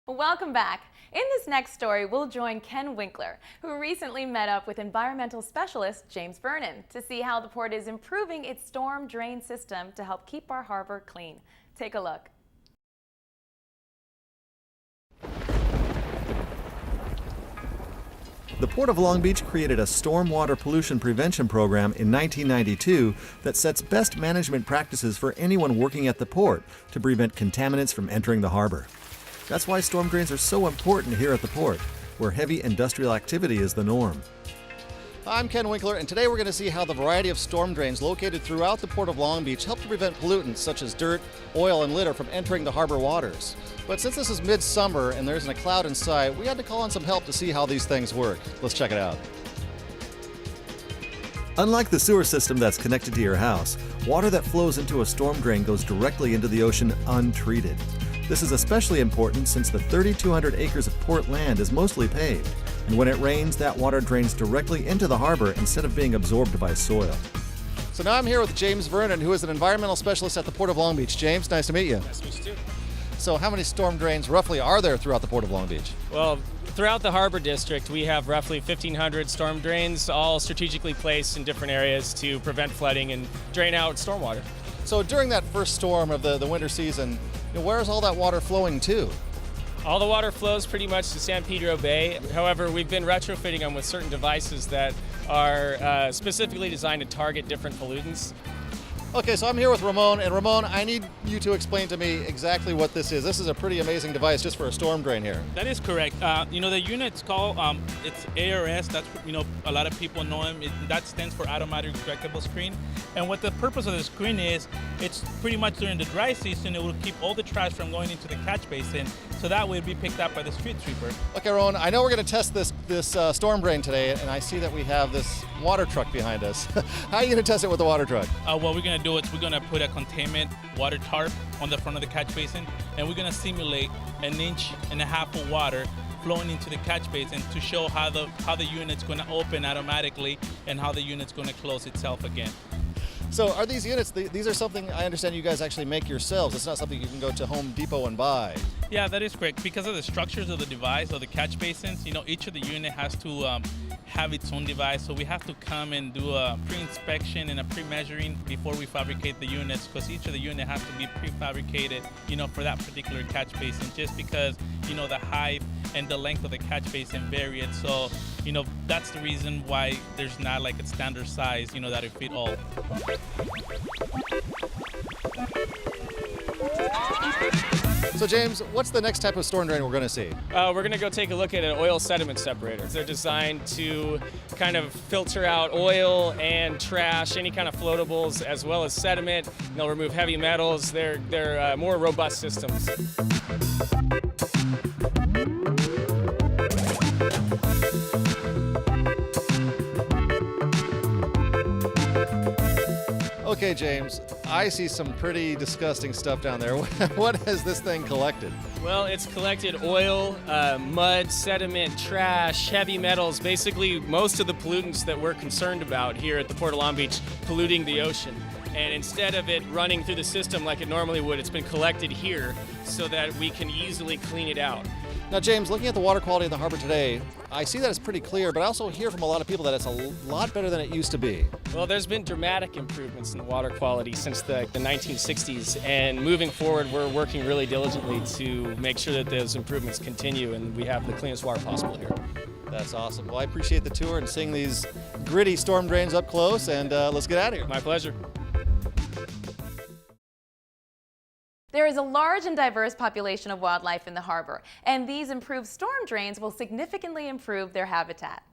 Welcome back. In this next story, we'll join Ken Winkler, who recently met up with environmental specialist James Vernon to see how the port is improving its storm drain system to help keep our harbor clean. Take a look. The Port of Long Beach created a stormwater pollution prevention program in 1992 that sets best management practices for anyone working at the port to prevent contaminants from entering the harbor. That's why storm drains are so important here at the port, where heavy industrial activity is the norm. I'm Ken Winkler, and today we're going to see how the variety of storm drains located throughout the Port of Long Beach help to prevent pollutants such as dirt, oil, and litter from entering the harbor waters. But since this is midsummer and there isn't a cloud in sight, we had to call on some help to see how these things work. Let's check it out. Unlike the sewer system that's connected to your house, water that flows into a storm drain goes directly into the ocean untreated. This is especially important since the 3,200 acres of port land is mostly paved, and when it rains, that water drains directly into the harbor instead of being absorbed by soil. So now I'm here with James Vernon, who is an environmental specialist at the Port of Long Beach. James, nice to meet you. Nice to meet you too. So how many storm drains roughly are there throughout the Port of Long Beach? Well, throughout the harbor district, we have roughly 1,500 storm drains, all strategically placed in different areas to prevent flooding and drain out stormwater. So during that first storm of the winter season, where is all that water flowing to? All the water flows pretty much to San Pedro Bay. However, we've been retrofitting them with certain devices that are specifically designed to target different pollutants. Okay, so I'm here with Ramon, and Ramon, I need you to explain to me exactly what this is. This is a pretty amazing device just for a storm drain here. That is correct. The unit's called, it's ARS, that's, a lot of people know him. That stands for Automatic Retractable Screen. And what the purpose of the screen is, it's pretty much during the dry season, it will keep all the trash from going into the catch basin, so that way it'll be picked up by the street sweeper. Okay, Ramon, I know we're going to test this storm drain today, and I see that we have this water truck behind us. How are you going to test it with the water truck? What we're going to do is we're going to put a containment water tarp on the front of the catch basin, and we're going to simulate 1.5 inches of water flowing into the catch basin to show how the unit's going to open automatically and how the unit's going to close itself again. So are these units, these are something I understand you guys actually make yourselves. It's not something you can go to Home Depot and buy. Yeah, that is correct. Because of the structures of the device or the catch basins, each of the unit has to have its own device. So we have to come and do a pre-inspection and a pre-measuring before we fabricate the units, because each of the unit has to be pre-fabricated, for that particular catch basin, just because, the height and the length of the catch basin vary. So, that's the reason why there's not like a standard size, that it fit all. So James, what's the next type of storm drain we're going to see? We're going to go take a look at an oil sediment separator. They're designed to kind of filter out oil and trash, any kind of floatables, as well as sediment. They'll remove heavy metals. They're more robust systems. Okay, James, I see some pretty disgusting stuff down there. What has this thing collected? Well, it's collected oil, mud, sediment, trash, heavy metals, basically most of the pollutants that we're concerned about here at the Port of Long Beach polluting the ocean. And instead of it running through the system like it normally would, it's been collected here so that we can easily clean it out. Now, James, looking at the water quality in the harbor today, I see that it's pretty clear, but I also hear from a lot of people that it's a lot better than it used to be. Well, there's been dramatic improvements in the water quality since the 1960s, and moving forward, we're working really diligently to make sure that those improvements continue and we have the cleanest water possible here. That's awesome. Well, I appreciate the tour and seeing these gritty storm drains up close, and let's get out of here. My pleasure. There is a large and diverse population of wildlife in the harbor, and these improved storm drains will significantly improve their habitat.